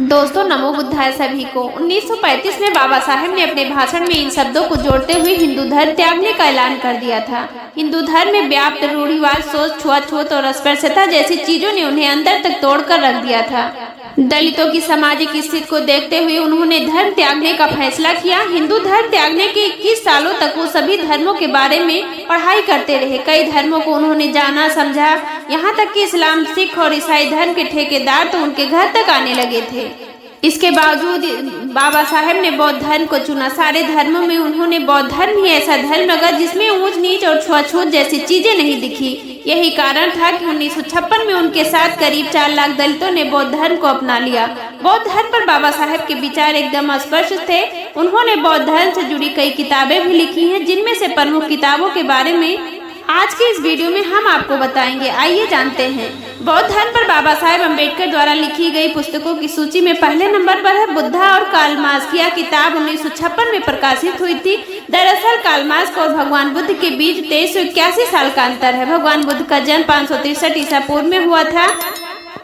दोस्तों, नमो बुद्धाय सभी को। 1935 में बाबा साहेब ने अपने भाषण में इन शब्दों को जोड़ते हुए हिंदू धर्म त्यागने का ऐलान कर दिया था। हिंदू धर्म में व्याप्त रूढ़िवाद, सोच, छुआछूत और अस्पृश्यता जैसी चीजों ने उन्हें अंदर तक तोड़कर रख दिया था। दलितों की सामाजिक स्थिति को देखते हुए उन्होंने धर्म त्यागने का फैसला किया। हिंदू धर्म त्यागने के 21 सालों तक वो सभी धर्मों के बारे में पढ़ाई करते रहे। कई धर्मों को उन्होंने जाना, समझा, यहाँ तक कि इस्लाम, सिख और ईसाई धर्म के ठेकेदार तो उनके घर तक आने लगे थे। इसके बावजूद बाबा साहेब ने बौद्ध धर्म को चुना। सारे धर्मों में उन्होंने बौद्ध धर्म ही ऐसा धर्म लगा जिसमें ऊंच नीच और छुआछूत जैसी चीजें नहीं दिखी। यही कारण था कि 1956 में उनके साथ करीब 4 लाख दलितों ने बौद्ध धर्म को अपना लिया। बौद्ध धर्म पर बाबा साहेब के विचार एकदम स्पष्ट थे। उन्होंने बौद्ध धर्म से जुड़ी कई किताबें भी लिखी हैं, जिनमें से प्रमुख किताबों के बारे में आज के इस वीडियो में हम आपको बताएंगे। आइए जानते हैं। बौद्ध धर्म पर बाबा साहेब अम्बेडकर द्वारा लिखी गई पुस्तकों की सूची में पहले नंबर पर है बुद्धा और कार्ल मार्क्स। यह किताब 1956 में प्रकाशित हुई थी। दरअसल कार्ल मार्क्स और भगवान बुद्ध के बीच 2381 साल का अंतर है। भगवान बुद्ध का जन्म 563 ईसा पूर्व में हुआ था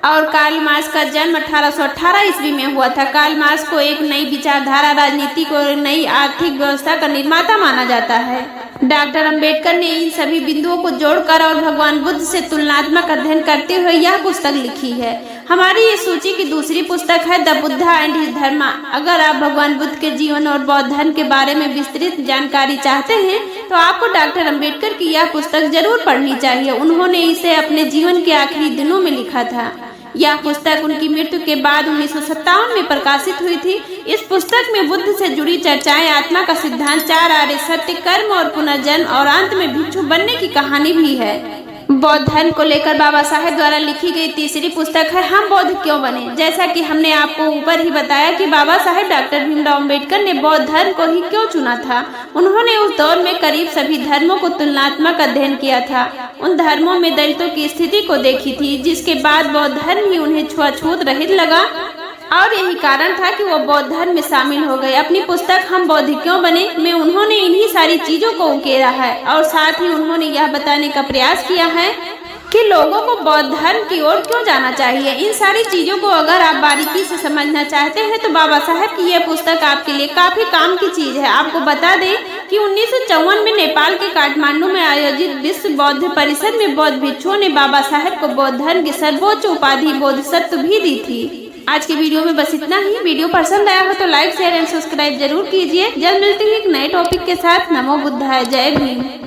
और कार्ल मार्क्स का जन्म 1818 ईस्वी में हुआ था। कार्ल मार्क्स को एक नई विचारधारा, राजनीति को नई आर्थिक व्यवस्था का निर्माता माना जाता है। डॉक्टर अंबेडकर ने इन सभी बिंदुओं को जोड़कर और भगवान बुद्ध से तुलनात्मक अध्ययन करते हुए यह पुस्तक लिखी है। हमारी ये सूची की दूसरी पुस्तक है द बुद्धा एंड हिज धर्मा। अगर आप भगवान बुद्ध के जीवन और बौद्ध धर्म के बारे में विस्तृत जानकारी चाहते हैं तो आपको डॉक्टर अंबेडकर की यह पुस्तक जरूर पढ़नी चाहिए। उन्होंने इसे अपने जीवन के आखिरी दिनों में लिखा था। यह पुस्तक उनकी मृत्यु के बाद 1957 में प्रकाशित हुई थी। इस पुस्तक में बुद्ध से जुड़ी चर्चाएं, आत्मा का सिद्धांत, 4 आर्य सत्य, कर्म और पुनर्जन्म और अंत में भिक्षु बनने की कहानी भी है। बौद्ध धर्म को लेकर बाबा साहेब द्वारा लिखी गई तीसरी पुस्तक है हम बौद्ध क्यों बने। जैसा कि हमने आपको ऊपर ही बताया कि बाबा साहेब डॉक्टर भीमराव अम्बेडकर ने बौद्ध धर्म को ही क्यों चुना था। उन्होंने उस दौर में करीब सभी धर्मों को तुलनात्मक अध्ययन किया था। उन धर्मों में दलितों की स्थिति को देखी थी, जिसके बाद बौद्ध धर्म ही उन्हें छुआछूत रहित लगा और यही कारण था कि वो बौद्ध धर्म में शामिल हो गए। अपनी पुस्तक हम बौद्ध क्यों बने में उन्होंने इन्हीं सारी चीजों को उकेरा है और साथ ही उन्होंने यह बताने का प्रयास किया है कि लोगों को बौद्ध धर्म की ओर क्यों जाना चाहिए। इन सारी चीजों को अगर आप बारीकी से समझना चाहते हैं तो बाबा साहेब की यह पुस्तक आपके लिए काफी काम की चीज है। आपको बता दें कि 1954 में नेपाल के काठमांडू में आयोजित विश्व बौद्ध परिषद में बौद्ध भिक्षुओं ने बाबा साहेब को बौद्ध धर्म की सर्वोच्च उपाधि बोधिसत्व भी दी थी। आज के वीडियो में बस इतना ही। वीडियो पसंद आया हो तो लाइक, शेयर एंड सब्सक्राइब जरूर कीजिए। जल्द मिलते हैं एक नए टॉपिक के साथ। नमो बुद्धाय। जय भीम।